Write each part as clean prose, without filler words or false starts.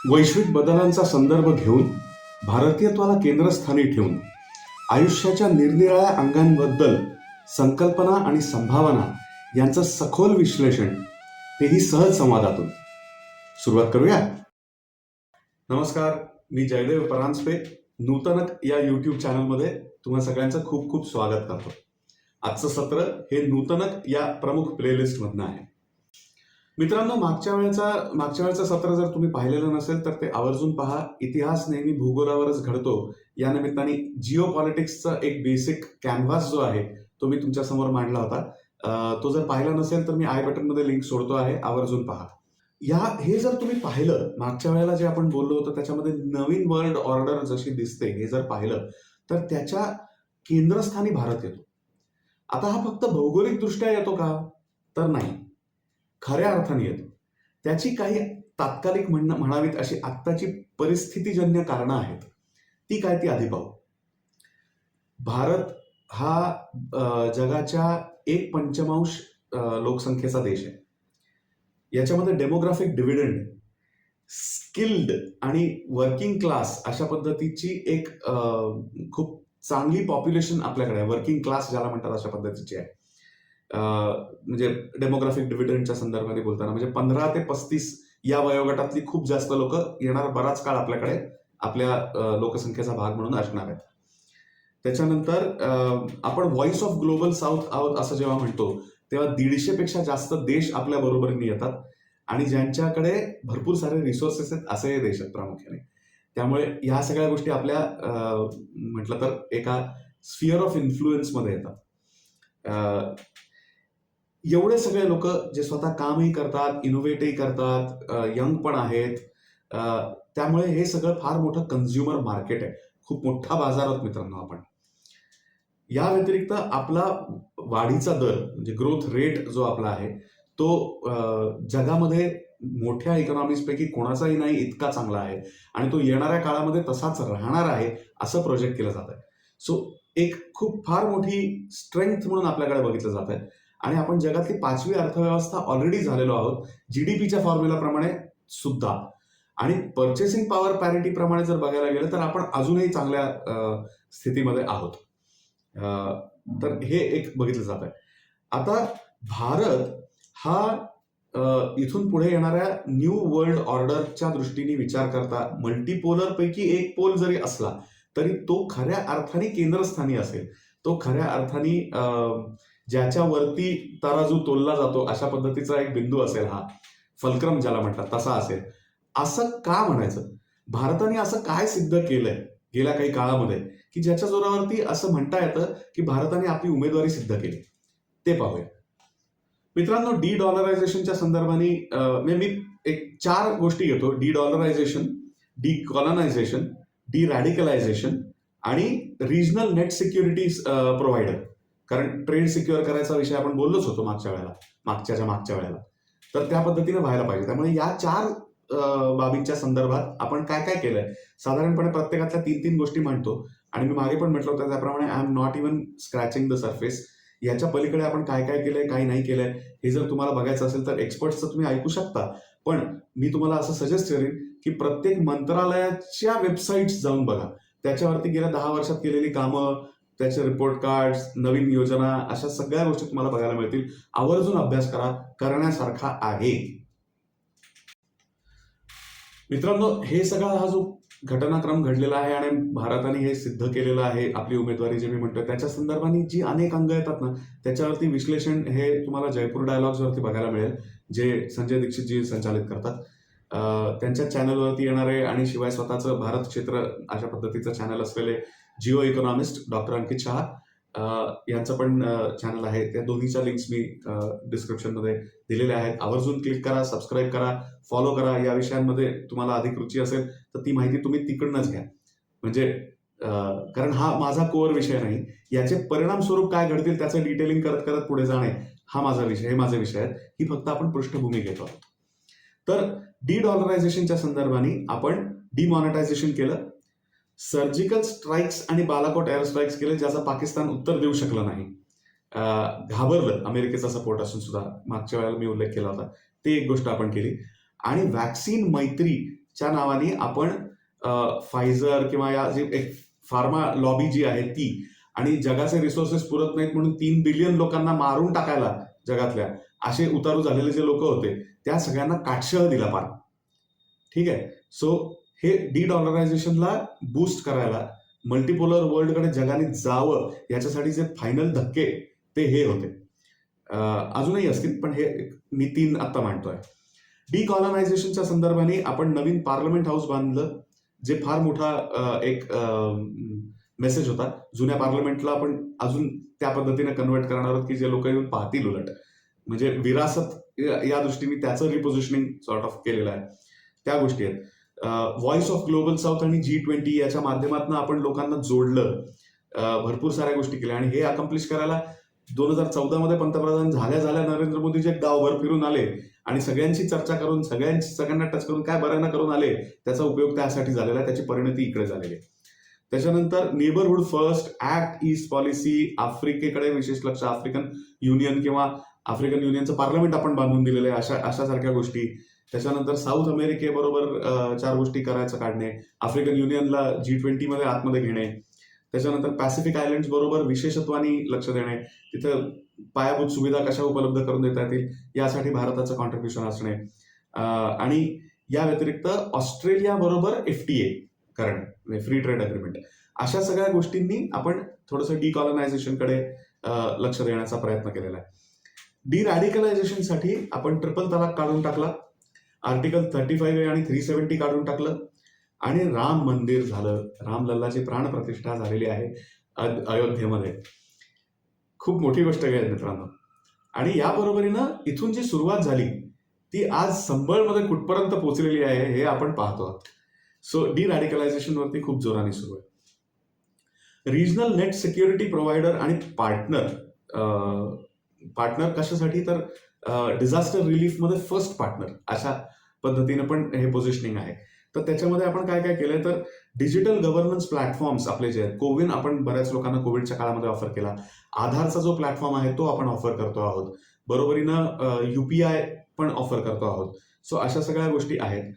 वैश्विक बदलांचा संदर्भ घेऊन भारतीयत्वाला केंद्रस्थानी ठेवून आयुष्याच्या निरनिराळ्या अंगांबद्दल संकल्पना आणि संभावना यांचं सखोल विश्लेषण, तेही सहज संवादातून. सुरुवात करूया. नमस्कार, मी जयदेव परांजपे. नूतनक या यूट्यूब चॅनलमध्ये तुम्हा सगळ्यांचं खूप खूप स्वागत करतो. आजचं सत्र हे नूतनक या प्रमुख प्लेलिस्टमधनं आहे. मित्रांनो, मागच्या वेळचं सत्र जर तुम्ही पाहिलेलं नसेल तर ते आवर्जून पहा. इतिहास नेहमी भूगोलावरच घडतो या निमित्ताने जिओ पॉलिटिक्सचा एक बेसिक कॅनव्हास जो आहे तो मी तुमच्या समोर मांडला होता. तो जर पाहिला नसेल तर मी आय बटनमध्ये लिंक सोडतो आहे, आवर्जून पहा. हे जर तुम्ही पाहिलं, मागच्या वेळेला जे आपण बोललो होतो त्याच्यामध्ये नवीन वर्ल्ड ऑर्डर जशी दिसते हे जर पाहिलं तर त्याच्या केंद्रस्थानी भारत येतो. आता हा फक्त भौगोलिक दृष्ट्या येतो का? तर नाही, खऱ्या अर्थाने येतो. त्याची काही तात्कालिक म्हणावीत अशी आत्ताची परिस्थितीजन्य कारणं आहेत. ती काय, ती आधी पाहू. भारत हा जगाच्या 1/5 लोकसंख्येचा देश आहे. याच्यामध्ये डेमोग्राफिक डिव्हिडंड, स्किल्ड आणि वर्किंग क्लास अशा पद्धतीची एक खूप चांगली पॉप्युलेशन आपल्याकडे आहे. वर्किंग क्लास ज्याला म्हणतात अशा पद्धतीची आहे. म्हणजे डेमोग्राफिक डिव्हिडंडच्या संदर्भाने बोलताना म्हणजे 15 ते 35 या वयोगटातली खूप जास्त लोक येणार बराच काळ आपल्याकडे आपल्या लोकसंख्येचा भाग म्हणून असणार आहेत. त्याच्यानंतर आपण व्हॉइस ऑफ ग्लोबल साऊथ आहोत असं जेव्हा म्हणतो तेव्हा 150 पेक्षा जास्त देश आपल्या बरोबरीने येतात आणि ज्यांच्याकडे भरपूर सारे रिसोर्सेस आहेत असे देश आहेत प्रामुख्याने. त्यामुळे ह्या सगळ्या गोष्टी आपल्या म्हटलं तर एका स्फिअर ऑफ इन्फ्लुएन्समध्ये येतात. एवढे सगळे लोक जे स्वतः कामही करतात, इनोव्हेटही करतात, यंग पण आहेत, त्यामुळे हे सगळं फार मोठं कन्झ्युमर मार्केट आहे. खूप मोठा बाजार आहोत मित्रांनो आपण. या व्यतिरिक्त आपला वाढीचा दर म्हणजे ग्रोथ रेट जो आपला आहे तो जगामध्ये मोठ्या इकॉनॉमीज पैकी कोणाचाही नाही इतका चांगला आहे आणि तो येणाऱ्या काळामध्ये तसाच राहणार आहे असं प्रोजेक्ट केलं जात आहे. सो एक खूप फार मोठी स्ट्रेंथ म्हणून आपल्याकडे बघितलं जात आहे आणि आपण जगातली 5वी अर्थव्यवस्था ऑलरेडी झालेलो आहोत जीडीपीच्या फॉर्म्युलाप्रमाणे सुद्धा. आणि पर्चेसिंग पॉवर पॅरिटी प्रमाणे जर बघायला गेलं तर आपण अजूनही चांगल्या स्थितीमध्ये आहोत. तर हे एक बघितलं जात आहे. आता भारत हा इथून पुढे येणाऱ्या न्यू वर्ल्ड ऑर्डरच्या दृष्टीने विचार करता मल्टीपोलर पैकी एक पोल जरी असला तरी तो खऱ्या अर्थाने केंद्रस्थानी असेल. तो खऱ्या अर्थाने ज्याच्यावरती तराजू तोलला जातो अशा पद्धतीचा एक बिंदू असेल, हा फलक्रम ज्याला म्हणतात तसा असेल. असं का म्हणायचं? भारताने असं काय सिद्ध केलंय गेल्या काही काळामध्ये की ज्याच्या जोरावरती असं म्हणता येतं की भारताने आपली उमेदवारी सिद्ध केली? ते पाहूया. मित्रांनो, डी डॉलरायझेशनच्या संदर्भाने मी एक 4 गोष्टी घेतो. डी डॉलरायझेशन, डी कॉलनायझेशन, डी रॅडिकलायझेशन आणि रिजनल नेट सिक्युरिटी प्रोव्हायडर. कारण ट्रेड सिक्युअर करायचा विषय आपण बोललोच होतो मागच्या वेळेला. तर त्या पद्धतीने व्हायला पाहिजे. त्यामुळे या 4 बाबींच्या संदर्भात आपण काय काय केलंय, साधारणपणे प्रत्येकातल्या 3-3 गोष्टी म्हणतो आणि मी मागे पण म्हटलं होतं त्याप्रमाणे I am not even scratching the surface. याच्या पलीकडे आपण काय काय केलंय, काय नाही केलंय हे जर तुम्हाला बघायचं असेल तर एक्सपर्ट्सचं तुम्ही ऐकू शकता. पण मी तुम्हाला असं सजेस्ट करेन की प्रत्येक मंत्रालयाच्या वेबसाईट्स जाऊन बघा. त्याच्यावरती गेल्या 10 वर्षात केलेली कामं, त्याचे रिपोर्ट कार्ड्स, नवीन योजना, अशा सगळ्या गोष्टी तुम्हाला बघायला मिळतील. आवर्जून अभ्यास करा, करण्यासारखा आहे. मित्रांनो, हे सगळा हा जो घटनाक्रम घडलेला आहे आणि भारताने हे सिद्ध केलेलं आहे आपली उमेदवारी जे मी म्हणतोय त्याच्या संदर्भाने जी अनेक अंग येतात ना त्याच्यावरती विश्लेषण हे तुम्हाला जयपूर डायलॉग्स वरती बघायला मिळेल, जे संजय दीक्षित जी संचालित करतात. त्यांच्या चॅनलवरती येणारे आणि शिवाय स्वतःचं भारत क्षेत्र अशा पद्धतीचं चॅनल असलेले जिओ इकॉनॉमिस्ट डॉक्टर अंकित शहा यांचं पण चॅनल आहे. त्या दोन्हीच्या लिंक्स मी डिस्क्रिप्शनमध्ये दिलेल्या आहेत. आवर्जून क्लिक करा, सबस्क्राईब करा, फॉलो करा. या विषयांमध्ये तुम्हाला अधिक रुची असेल तर ती माहिती तुम्ही तिकडनंच घ्या. म्हणजे कारण हा माझा कोअर विषय नाही. याचे परिणाम स्वरूप काय घडतील त्याचं डिटेलिंग करत करत पुढे जाणे हा माझा विषय, हे माझे विषय आहेत. ही फक्त आपण पृष्ठभूमी घेतो आहोत. तर डी डॉलरायझेशनच्या संदर्भाने आपण डिमॉनिटायझेशन केलं, सर्जिकल स्ट्राईक्स आणि बालाकोट एअर स्ट्राईक्स केले ज्याचा पाकिस्तान उत्तर देऊ शकला नाही, घाबरलं अमेरिकेचा सपोर्ट असून सुद्धा. मागच्या वेळेला मी उल्लेख केला होता, ते एक गोष्ट आपण केली. आणि व्हॅक्सिन मैत्री च्या नावाने आपण फायझर किंवा या जी एक फार्मा लॉबी जी आहे ती, आणि जगाचे रिसोर्सेस पुरत नाहीत म्हणून 3 बिलियन लोकांना मारून टाकायला जगातल्या असे उतारू झालेले जे लोक होते त्या सगळ्यांना काटशह दिला पार. ठीक आहे. सो हे डीडॉलरायझेशनला बूस्ट करायला, मल्टीपोलर वर्ल्डकडे जगाने जावं याच्यासाठी जे फायनल धक्के ते हे होते. अजूनही असतील पण हे मी 3 आत्ता मांडतोय. डिकॉलनायझेशनच्या संदर्भाने आपण नवीन पार्लमेंट हाऊस बांधलं, जे फार मोठा एक मेसेज होता. जुन्या पार्लमेंटला आपण अजून त्या पद्धतीने कन्वर्ट करणार आहोत की जे लोक येऊन पाहतील, उलट म्हणजे विरासत या दृष्टीने त्याचं रिपोझिशनिंग सॉर्ट ऑफ केलेलं आहे. त्या गोष्टी आहेत. व्हॉइस ऑफ ग्लोबल साऊथ आणि G20 याच्या माध्यमातून आपण लोकांना जोडलं, भरपूर साऱ्या गोष्टी केल्या, आणि हे अकम्प्लिश करायला 2014 मध्ये पंतप्रधान झाल्या नरेंद्र मोदी जे गावभर फिरून आले आणि सगळ्यांशी चर्चा करून सगळ्यांना टच करून काय बऱ्यानं करून आले, त्याचा उपयोग त्यासाठी झालेला आहे, त्याची परिणती इकडे झालेली आहे. त्याच्यानंतर neighbourhood first, act east policy, आफ्रिकेकडे विशेष लक्ष, आफ्रिकन युनियन किंवा आफ्रिकन युनियनचं पार्लमेंट आपण बांधून दिलेलं आहे, अशा सारख्या गोष्टी. त्याच्यानंतर साऊथ अमेरिकेबरोबर 4 गोष्टी करायचं काढणे, आफ्रिकन युनियनला G20 मध्ये आतमध्ये घेणे, त्याच्यानंतर पॅसिफिक आयलंड्स बरोबर विशेषत्वानी लक्ष देणे, तिथं पायाभूत सुविधा कशा उपलब्ध करून देता येतील यासाठी भारताचं कॉन्ट्रीब्युशन असणे, आणि या व्यतिरिक्त ऑस्ट्रेलिया बरोबर FTA करणे, फ्री ट्रेड अग्रीमेंट. अशा सगळ्या गोष्टींनी आपण थोडंसं डिकॉलनायझेशनकडे लक्ष देण्याचा प्रयत्न केलेला आहे. डिरॅडिकलायझेशनसाठी आपण ट्रिपल तलाक काढून टाकला, आर्टिकल 35A आणि 370 काढून टाकलं, आणि राम मंदिर झालं. रामलल्लाची प्राणप्रतिष्ठा झालेली आहे अयोध्येमध्ये. खूप मोठी गोष्ट आहे मित्रांनो. आणि याबरोबरीनं इथून जी सुरुवात झाली ती आज संबळमध्ये कुठपर्यंत पोहोचलेली आहे हे आपण पाहतो आहोत. सो डिरॅडिकलायझेशनवरती खूप जोराने सुरू आहे. रिजनल नेट सिक्युरिटी प्रोव्हायडर आणि पार्टनर कशासाठी, तर डिझास्टर रिलीफमध्ये फर्स्ट पार्टनर अशा पद्धतीनं पण हे पोझिशनिंग आहे. तर त्याच्यामध्ये आपण काय काय केलंय, तर डिजिटल गव्हर्नन्स प्लॅटफॉर्म्स आपले जे आहेत, कोविन आपण बऱ्याच लोकांना कोविडच्या काळामध्ये ऑफर केला, आधारचा जो प्लॅटफॉर्म आहे तो आपण ऑफर करतो आहोत, बरोबरीनं UPI पण ऑफर करतो आहोत. सो अशा सगळ्या गोष्टी आहेत.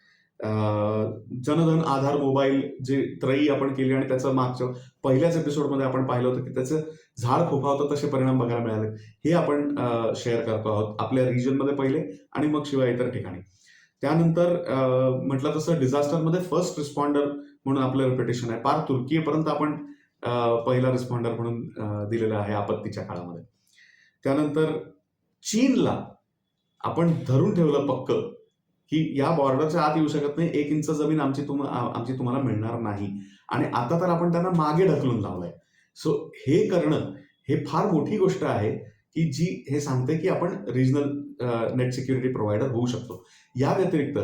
जनधन आधार मोबाईल जे त्रयी आपण केली, आणि त्याचं मागच्या पहिल्याच एपिसोडमध्ये आपण पाहिलं होतं की त्याचं झाड फोफावतं तसे परिणाम बघायला मिळाले. हे आपण शेअर करतो आहोत आपल्या रिजनमध्ये पहिले, आणि मग शिवाय इतर ठिकाणी. त्यानंतर म्हटलं तसं डिझास्टरमध्ये फर्स्ट रिस्पॉन्डर म्हणून आपलं रेप्युटेशन आहे. पार तुर्कीपर्यंत आपण पहिला रिस्पॉन्डर म्हणून दिलेला आहे आपत्तीच्या काळामध्ये. त्यानंतर चीनला आपण धरून ठेवलं पक्क की या बॉर्डरच्या आत येऊ शकत नाही, 1 इंच जमीन आमची तुम्हाला मिळणार नाही, आणि आता तर आपण त्यांना मागे ढकलून लावलंय. सो हे करणं हे फार मोठी गोष्ट आहे की जी हे सांगते की आपण रिजनल नेट सिक्युरिटी प्रोव्हायडर होऊ शकतो. या व्यतिरिक्त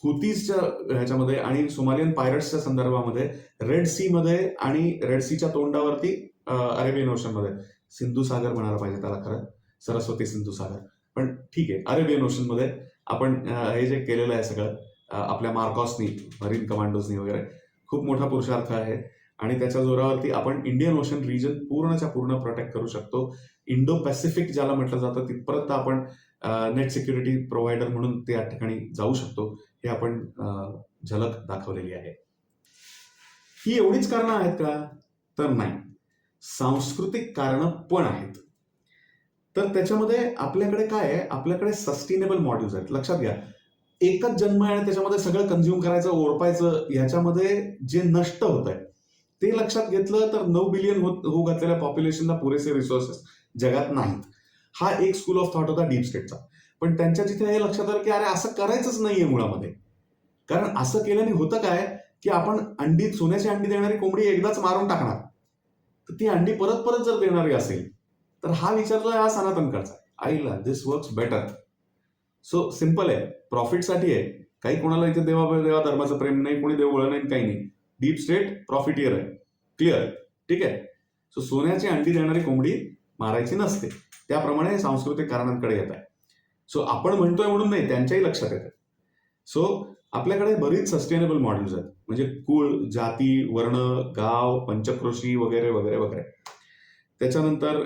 हुतीजच्या ह्याच्यामध्ये आणि सोमालियन पायरट्सच्या संदर्भामध्ये रेड सी मध्ये आणि रेड सीच्या तोंडावरती अरेबियन ओशनमध्ये, सिंधू सागर म्हणायला पाहिजे त्याला खरं, सरस्वती सिंधू सागर, पण ठीक आहे, अरेबियन ओशनमध्ये आपण हे जे केलेलं आहे सगळं आपल्या मार्कॉसनी, मरीन कमांडोजनी वगैरे, खूप मोठा पुरुषार्थ आहे, आणि त्याच्या जोरावरती आपण इंडियन ओशन रिजन पूर्णच्या पूर्ण प्रोटेक्ट करू शकतो. इंडो पॅसिफिक ज्याला म्हटलं जातं तिथपर्यंत आपण नेट सिक्युरिटी प्रोव्हायडर म्हणून त्या ठिकाणी जाऊ शकतो. हे आपण झलक दाखवलेली आहे. ही एवढीच कारणं आहेत का, तर नाही, सांस्कृतिक कारणं पण आहेत. तर त्याच्यामध्ये आपल्याकडे काय आहे, आपल्याकडे सस्टेनेबल मॉडेल्स आहेत. लक्षात घ्या, एकच जन्म आहे आणि त्याच्यामध्ये सगळं कन्झ्युम करायचं, ओरपायचं, ह्याच्यामध्ये जे नष्ट होत आहे ते लक्षात घेतलं तर 9 बिलियन होऊ घातलेल्या पॉप्युलेशनला पुरेसे रिसोर्सेस जगात नाहीत. हा एक स्कूल ऑफ थॉट होता डीप स्टेटचा. पण त्यांच्या जिथे हे लक्षात आलं की अरे असं करायचंच नाहीये मुळामध्ये. कारण असं केल्याने होतं काय की आपण सोन्याची अंडी देणारी कोंबडी एकदाच मारून टाकणार, तर ती अंडी परत परत जर देणारी असेल तर हा विचार जो आहे हा सनातनकडचा, आईला दिस वर्क्स बेटर. सो सिम्पल आहे, प्रॉफिटसाठी आहे. काही कोणाला इथे देवा धर्माचं प्रेम नाही, कोणी देवळ नाही, काही नाही. डीप स्टेट प्रॉफिटियर आहे, क्लिअर, ठीक आहे. सो सोन्याची अंडी देणारी कोंबडी मारायची नसते. त्याप्रमाणे सांस्कृतिक कारणांकडे येत आहे. सो आपण म्हणतोय म्हणून नाही, त्यांच्याही लक्षात येतं. सो आपल्याकडे बरीच सस्टेनेबल मॉडेल्स आहेत, म्हणजे कुळ, जाती, वर्ण, गाव, पंचक्रोशी वगैरे वगैरे वगैरे. त्याच्यानंतर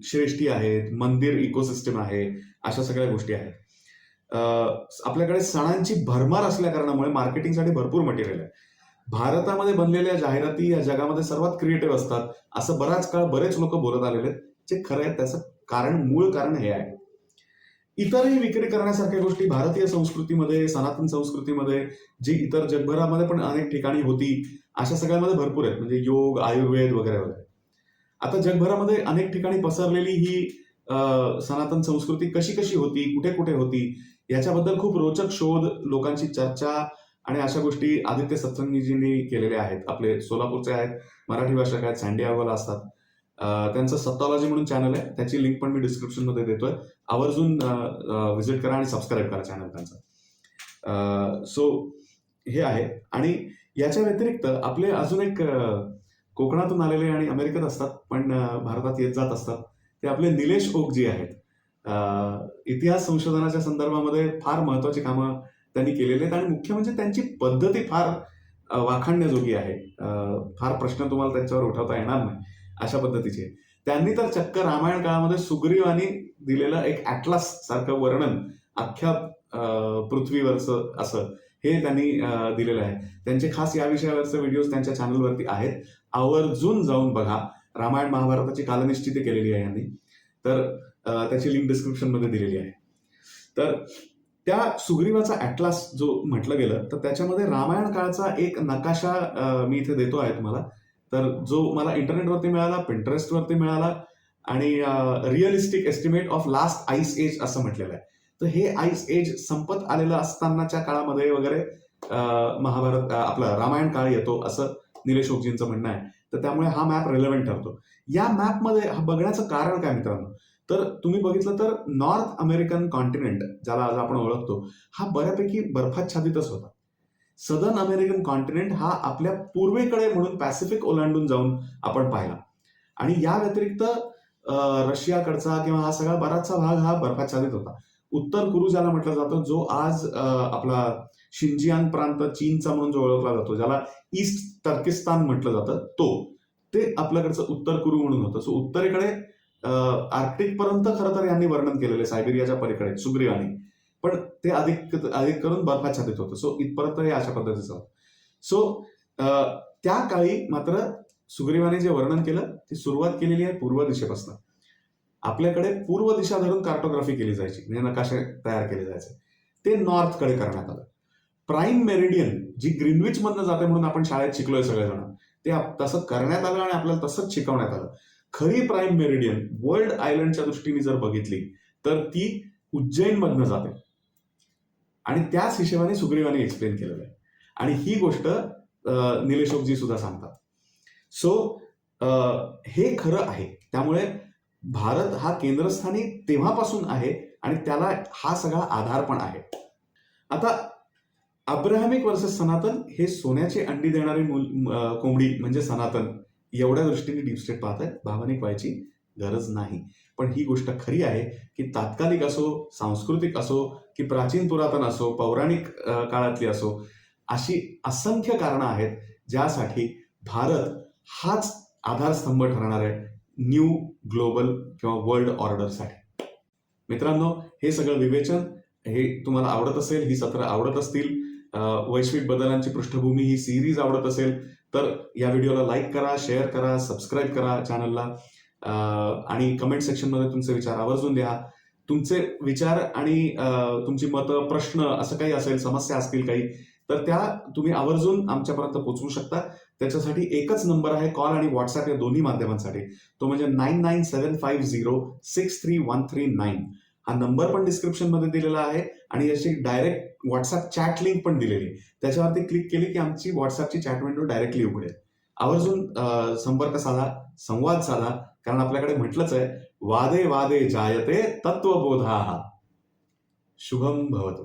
श्रेष्ठी आहेत, मंदिर इकोसिस्टम आहे, अशा सगळ्या गोष्टी आहेत. आपल्याकडे सणांची भरमार असल्या कारणामुळे मार्केटिंगसाठी भरपूर मटेरियल आहे. भारतामध्ये बनलेल्या जाहिराती या जगामध्ये सर्वात क्रिएटिव्ह असतात असं बराच काळ बरेच लोक बोलत आलेले आहेत. जे खरं आहे त्याचं मूळ कारण हे आहे. इतरही विक्री करण्यासारख्या गोष्टी भारतीय संस्कृतीमध्ये, सनातन संस्कृतीमध्ये, जी इतर जगभरामध्ये पण अनेक ठिकाणी होती, अशा सगळ्यामध्ये भरपूर आहेत. म्हणजे योग, आयुर्वेद वगैरे वगैरे. आता जगभरामध्ये अनेक ठिकाणी पसरलेली ही सनातन संस्कृती कशी कशी होती, कुठे कुठे होती, याच्याबद्दल खूप रोचक शोध, लोकांची चर्चा आणि अशा गोष्टी आदित्य सत्संगीजींनी केलेल्या आहेत. आपले सोलापूरचे आहेत, मराठी भाषक आहेत, सॅन्डियागोला असतात. त्यांचं सत्तॉलॉजी म्हणून चॅनल आहे, त्याची लिंक पण मी डिस्क्रिप्शन मध्ये देतोय. आवर्जून व्हिजिट करा आणि सबस्क्राईब करा चॅनल त्यांचा. सो हे आहे. आणि याच्या व्यतिरिक्त आपले अजून एक कोकणातून आलेले आणि अमेरिकेत असतात पण भारतात येत जात असतात, ते आपले निलेश ओकजी आहेत. इतिहास संशोधनाच्या संदर्भामध्ये फार महत्वाची कामं त्यांनी केलेली आहेत आणि मुख्य म्हणजे त्यांची पद्धती फार वाखाणण्याजोगी आहे. फार प्रश्न तुम्हाला त्यांच्यावर उठवता येणार नाही अशा पद्धतीचे. त्यांनी तर चक्क रामायण काळामध्ये सुग्रीवानी दिलेलं एक ॲटलास सारखं वर्णन अख्ख्या पृथ्वीवरचं असं हे त्यांनी दिलेलं आहे. त्यांचे खास या विषयावरचे व्हिडिओज त्यांच्या चॅनलवरती आहेत, आवर्जून जाऊन बघा. रामायण महाभारताची कालनिश्चिती केलेली आहे यांनी, तर त्याची लिंक डिस्क्रिप्शन मध्ये दिलेली आहे. तर त्या सुग्रीवाचा ॲटलास जो म्हटलं गेलं तर त्याच्यामध्ये रामायण काळचा एक नकाशा मी इथे देतो आहे तुम्हाला. तर जो मला इंटरनेटवरती मिळाला, पिंटरेस्टवरती मिळाला आणि realistic estimate of last ice age असं म्हटलेलं आहे. तर हे आईस एज संपत आलेलं असतानाच्या काळामध्ये वगैरे महाभारत आपला रामायण काळ येतो असं निलेश ओकजींचं म्हणणं आहे. तर त्यामुळे हा मॅप रिलेव्हंट ठरतो. या मॅपमध्ये बघण्याचं कारण काय मित्रांनो, तर तुम्ही बघितलं तर नॉर्थ अमेरिकन कॉन्टिनेंट ज्याला आज आपण ओळखतो, हा बऱ्यापैकी बर्फाच्छादितच होता. सदर्न अमेरिकन कॉन्टिनेंट हा आपल्या पूर्वेकडे म्हणून पॅसिफिक ओलांडून जाऊन आपण पाहिला. आणि या व्यतिरिक्त रशियाकडचा किंवा हा सगळा बराचसा भाग हा बर्फाच्छादित होता. उत्तर कुरू ज्याला म्हटलं जातं, जो आज आपला शिंजियान प्रांत चीनचा म्हणून जो ओळखला जातो, ज्याला ईस्ट टर्किस्तान म्हटलं जातं, ते आपल्याकडचं उत्तर कुरू म्हणून होतं. सो उत्तरेकडे आर्क्टिक पर्यंत खरं तर यांनी वर्णन केलेलं, सायबेरियाच्या पलीकडे सुग्रीवानी, पण ते अधिक करून बर्फाच्छादित होतं. सो इथपर्यंत हे अशा पद्धतीचं होतं. सो त्या काळी मात्र सुग्रीवाने जे वर्णन केलं ती सुरुवात केलेली आहे पूर्व दिशेपासून. आपल्याकडे पूर्व दिशा धरून कार्टोग्राफी केली जायची, म्हणजे नकाशे तयार केले जायचे. ते नॉर्थकडे करण्यात आलं. प्राईम मेरिडियन जी ग्रीनविच मधनं जाते म्हणून आपण शाळेत शिकलोय सगळेजण, ते तसं करण्यात आलं आणि आपल्याला तसंच शिकवण्यात आलं. खरी प्राईम मेरिडियन वर्ल्ड आयलंडच्या दृष्टीने जर बघितली तर ती उज्जैन मधनं जाते आणि त्याच हिशेबाने सुग्रीवाने एक्सप्लेन केलेलं आहे. आणि ही गोष्ट निलेश ओकजी सुद्धा सांगतात. सो हे खरं आहे. त्यामुळे भारत हा केंद्रस्थानी तेव्हापासून आहे आणि त्याला हा सगळा आधार पण आहे. आता अब्राहमिक वर्सेस सनातन, हे सोन्याची अंडी देणारी कोंबडी म्हणजे सनातन, एवढ्या दृष्टीने डीप स्टेट पाहत आहे. भावनिक व्हायची गरज नाही. पण ही गोष्ट खरी आहे की तात्कालिक असो, सांस्कृतिक असो, की प्राचीन पुरातन असो, पौराणिक काळातली असो, अशी असंख्य कारणं आहेत ज्यासाठी भारत हाच आधारस्तंभ ठरणार आहे न्यू ग्लोबल किंवा वर्ल्ड ऑर्डरसाठी. मित्रांनो, हे सगळं विवेचन हे तुम्हाला आवडत असेल, ही सत्र आवडत असतील, वैश्विक बदलांची पृष्ठभूमी ही सिरीज आवडत असेल तर या व्हिडिओला लाईक करा, शेअर करा, सबस्क्राईब करा चॅनलला आणि कमेंट सेक्शनमध्ये तुमचे विचार आवर्जून द्या. तुमचे विचार आणि तुमची मतं, प्रश्न असं काही असेल, समस्या असतील काही, तर त्या तुम्ही आवर्जून आमच्यापर्यंत पोहोचवू शकता. त्याच्यासाठी एकच नंबर आहे, कॉल आणि व्हॉट्सअप या दोन्ही माध्यमांसाठी. तो म्हणजे 9975063139. हा नंबर पण डिस्क्रिप्शन मध्ये दिलेला आहे आणि याची डायरेक्ट व्हॉट्सअप चॅट लिंक पण दिलेली. त्याच्यावरती क्लिक केली की आमची व्हॉट्सअपची चॅट विंडो डायरेक्टली उघडेल. आवर्जून संपर्क साधा, संवाद साधा, कारण आपल्याकडे म्हटलंच आहे, वादे वादे जायते तत्वबोधाः. शुभम भवतु.